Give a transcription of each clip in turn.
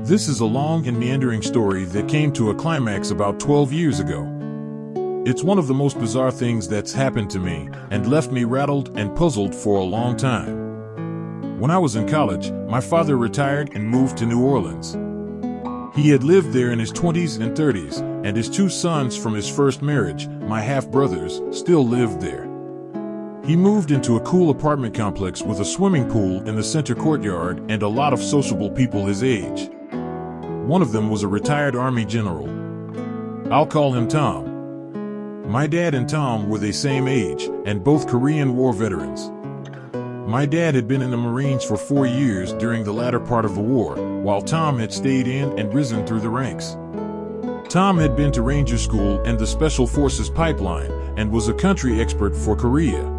This is a long and meandering story that came to a climax about 12 years ago. It's one of the most bizarre things that's happened to me and left me rattled and puzzled for a long time. When I was in college, my father retired and moved to New Orleans. He had lived there in his 20s and 30s, and his two sons from his first marriage, my half-brothers, still lived there. He moved into a cool apartment complex with a swimming pool in the center courtyard and a lot of sociable people his age. One of them was a retired Army general. I'll call him Tom. My dad and Tom were the same age, and both Korean War veterans. My dad had been in the Marines for 4 years during the latter part of the war, while Tom had stayed in and risen through the ranks. Tom had been to Ranger School and the Special Forces Pipeline, and was a country expert for Korea.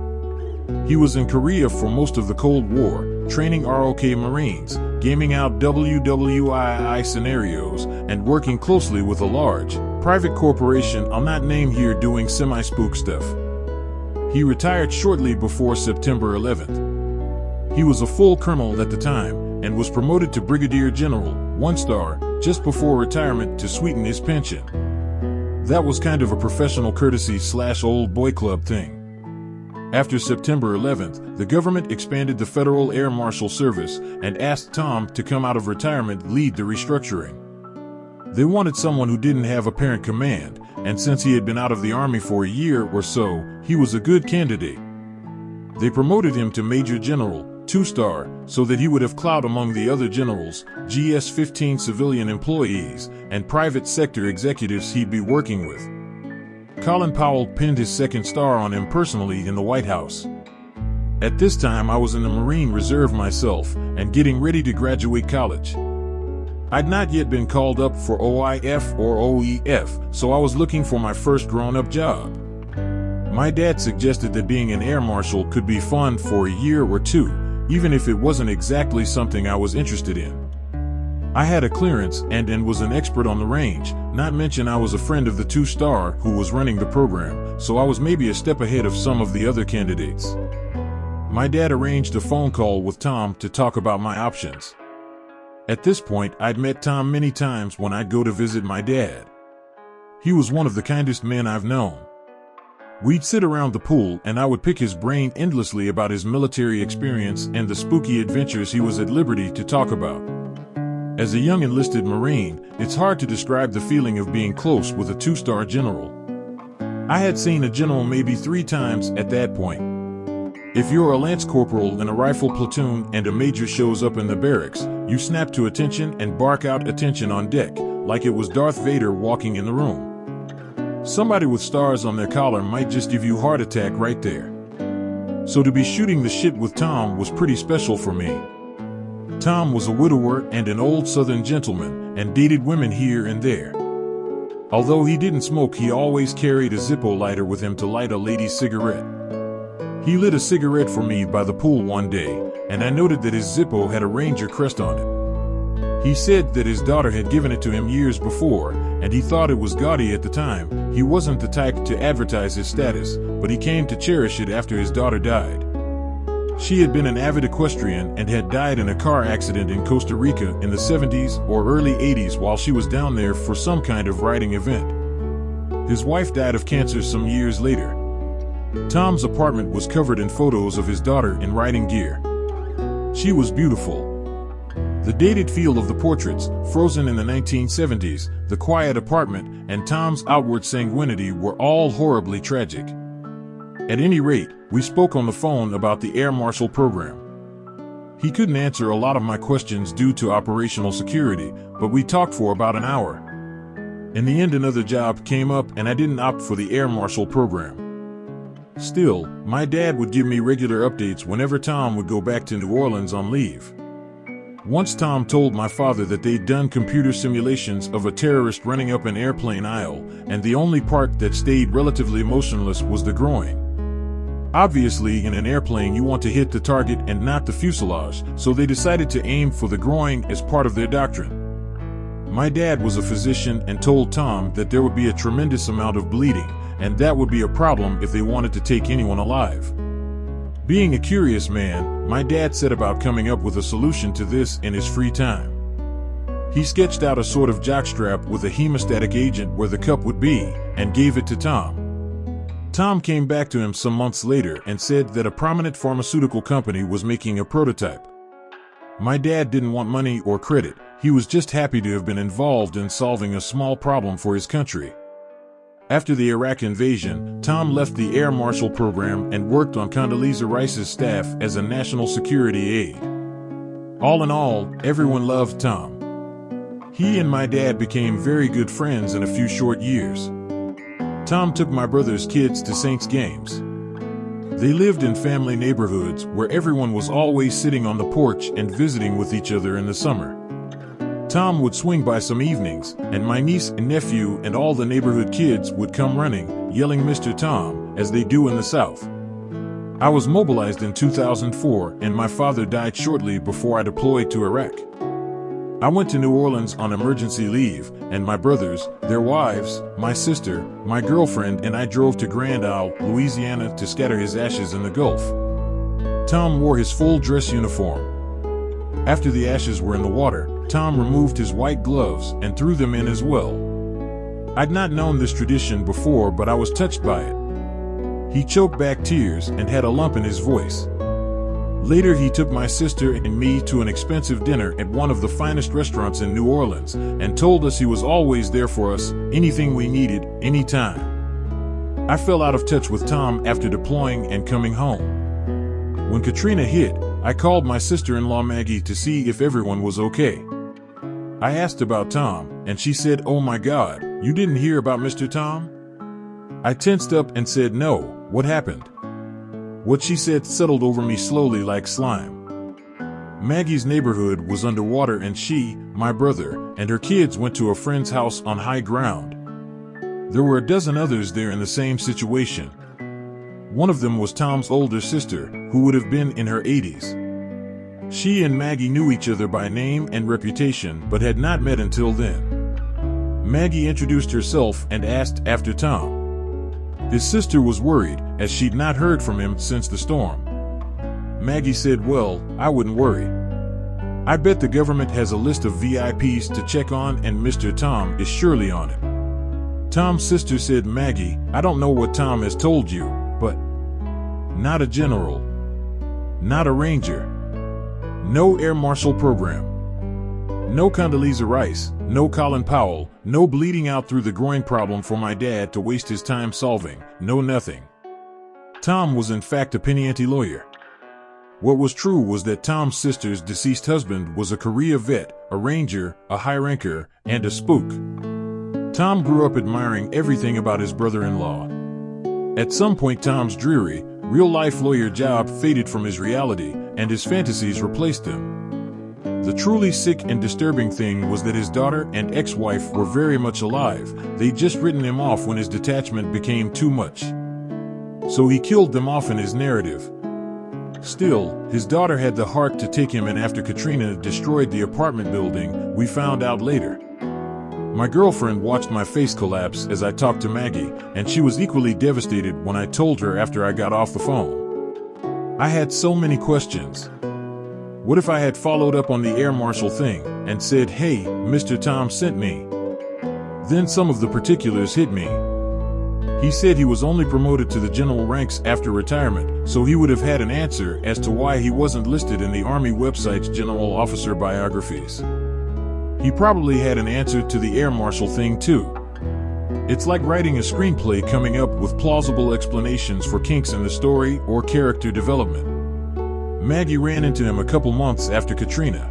He was in Korea for most of the Cold War, training ROK Marines, gaming out WWII scenarios, and working closely with a large, private corporation I'll not name here doing semi-spook stuff. He retired shortly before September 11th. He was a full colonel at the time, and was promoted to Brigadier General, 1-star, just before retirement to sweeten his pension. That was kind of a professional courtesy/old boy club thing. After September 11th, the government expanded the Federal Air Marshal Service and asked Tom to come out of retirement lead the restructuring. They wanted someone who didn't have apparent command, and since he had been out of the Army for a year or so, he was a good candidate. They promoted him to Major General, 2-star, so that he would have clout among the other generals, GS-15 civilian employees, and private sector executives he'd be working with. Colin Powell pinned his 2nd star on him personally in the White House. At this time I was in the Marine Reserve myself, and getting ready to graduate college. I'd not yet been called up for OIF or OEF, so I was looking for my first grown-up job. My dad suggested that being an air marshal could be fun for a year or two, even if it wasn't exactly something I was interested in. I had a clearance and was an expert on the range, not mention I was a friend of the 2-star who was running the program, so I was maybe a step ahead of some of the other candidates. My dad arranged a phone call with Tom to talk about my options. At this point, I'd met Tom many times when I'd go to visit my dad. He was one of the kindest men I've known. We'd sit around the pool and I would pick his brain endlessly about his military experience and the spooky adventures he was at liberty to talk about. As a young enlisted Marine, it's hard to describe the feeling of being close with a 2-star general. I had seen a general maybe 3 times at that point. If you're a lance corporal in a rifle platoon and a major shows up in the barracks, you snap to attention and bark out attention on deck, like it was Darth Vader walking in the room. Somebody with stars on their collar might just give you a heart attack right there. So to be shooting the shit with Tom was pretty special for me. Tom was a widower and an old Southern gentleman, and dated women here and there. Although he didn't smoke, he always carried a Zippo lighter with him to light a lady's cigarette. He lit a cigarette for me by the pool one day, and I noted that his Zippo had a Ranger crest on it. He said that his daughter had given it to him years before, and he thought it was gaudy at the time. He wasn't the type to advertise his status, but he came to cherish it after his daughter died. She had been an avid equestrian and had died in a car accident in Costa Rica in the 70s or early 80s while she was down there for some kind of riding event. His wife died of cancer some years later. Tom's apartment was covered in photos of his daughter in riding gear. She was beautiful. The dated feel of the portraits, frozen in the 1970s, the quiet apartment, and Tom's outward sanguinity were all horribly tragic. At any rate, we spoke on the phone about the Air Marshal program. He couldn't answer a lot of my questions due to operational security, but we talked for about an hour. In the end, another job came up and I didn't opt for the Air Marshal program. Still, my dad would give me regular updates whenever Tom would go back to New Orleans on leave. Once Tom told my father that they'd done computer simulations of a terrorist running up an airplane aisle, and the only part that stayed relatively motionless was the groin. Obviously, in an airplane you want to hit the target and not the fuselage, so they decided to aim for the groin as part of their doctrine. My dad was a physician and told Tom that there would be a tremendous amount of bleeding, and that would be a problem if they wanted to take anyone alive. Being a curious man, my dad set about coming up with a solution to this in his free time. He sketched out a sort of jockstrap with a hemostatic agent where the cup would be, and gave it to Tom. Tom came back to him some months later and said that a prominent pharmaceutical company was making a prototype. My dad didn't want money or credit. He was just happy to have been involved in solving a small problem for his country. After the Iraq invasion, Tom left the Air Marshal Program and worked on Condoleezza Rice's staff as a national security aide. All in all, everyone loved Tom. He and my dad became very good friends in a few short years. Tom took my brother's kids to Saints games. They lived in family neighborhoods where everyone was always sitting on the porch and visiting with each other in the summer. Tom would swing by some evenings, and my niece and nephew and all the neighborhood kids would come running, yelling Mr. Tom, as they do in the South. I was mobilized in 2004, and my father died shortly before I deployed to Iraq. I went to New Orleans on emergency leave, and my brothers, their wives, my sister, my girlfriend, and I drove to Grand Isle, Louisiana to scatter his ashes in the Gulf. Tom wore his full dress uniform. After the ashes were in the water, Tom removed his white gloves and threw them in as well. I'd not known this tradition before, but I was touched by it. He choked back tears and had a lump in his voice. Later, he took my sister and me to an expensive dinner at one of the finest restaurants in New Orleans and told us he was always there for us, anything we needed, anytime. I fell out of touch with Tom after deploying and coming home. When Katrina hit, I called my sister-in-law Maggie to see if everyone was okay. I asked about Tom, and she said, "Oh my God, you didn't hear about Mr. Tom?" I tensed up and said, "No, what happened?" What she said settled over me slowly like slime. Maggie's neighborhood was underwater, and she, my brother, and her kids went to a friend's house on high ground. There were a dozen others there in the same situation. One of them was Tom's older sister, who would have been in her 80s. She and Maggie knew each other by name and reputation, but had not met until then. Maggie introduced herself and asked after Tom. His sister was worried, as she'd not heard from him since the storm. Maggie said, "Well, I wouldn't worry. I bet the government has a list of VIPs to check on, and Mr. Tom is surely on it." Tom's sister said, "Maggie, I don't know what Tom has told you, but not a general, not a ranger, no Air Marshal Program, no Condoleezza Rice, no Colin Powell, no bleeding out through the groin problem for my dad to waste his time solving, no nothing." Tom was in fact a penny-ante lawyer. What was true was that Tom's sister's deceased husband was a Korea vet, a ranger, a high ranker, and a spook. Tom grew up admiring everything about his brother-in-law. At some point, Tom's dreary, real-life lawyer job faded from his reality, and his fantasies replaced them. The truly sick and disturbing thing was that his daughter and ex-wife were very much alive. They'd just written him off when his detachment became too much. So he killed them off in his narrative. Still, his daughter had the heart to take him, and after Katrina destroyed the apartment building, we found out later. My girlfriend watched my face collapse as I talked to Maggie, and she was equally devastated when I told her after I got off the phone. I had so many questions. What if I had followed up on the Air Marshal thing and said, "Hey, Mr. Tom sent me"? Then some of the particulars hit me. He said he was only promoted to the general ranks after retirement, so he would have had an answer as to why he wasn't listed in the Army website's general officer biographies. He probably had an answer to the Air Marshal thing too. It's like writing a screenplay, coming up with plausible explanations for kinks in the story or character development. Maggie ran into him a couple months after Katrina.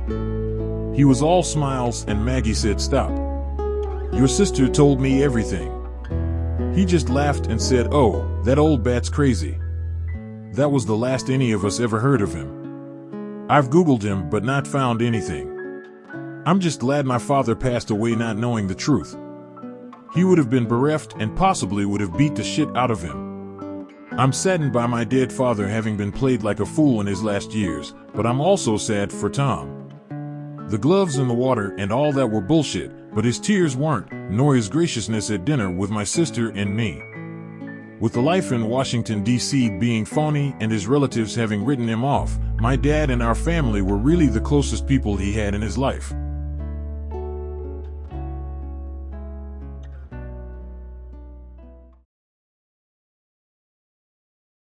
He was all smiles, and Maggie said, "Stop. Your sister told me everything." He just laughed and said, "Oh, that old bat's crazy." That was the last any of us ever heard of him. I've Googled him but not found anything. I'm just glad my father passed away not knowing the truth. He would have been bereft and possibly would have beat the shit out of him. I'm saddened by my dead father having been played like a fool in his last years, but I'm also sad for Tom. The gloves in the water and all that were bullshit, but his tears weren't, nor his graciousness at dinner with my sister and me. With the life in Washington, D.C. being phony and his relatives having written him off, my dad and our family were really the closest people he had in his life.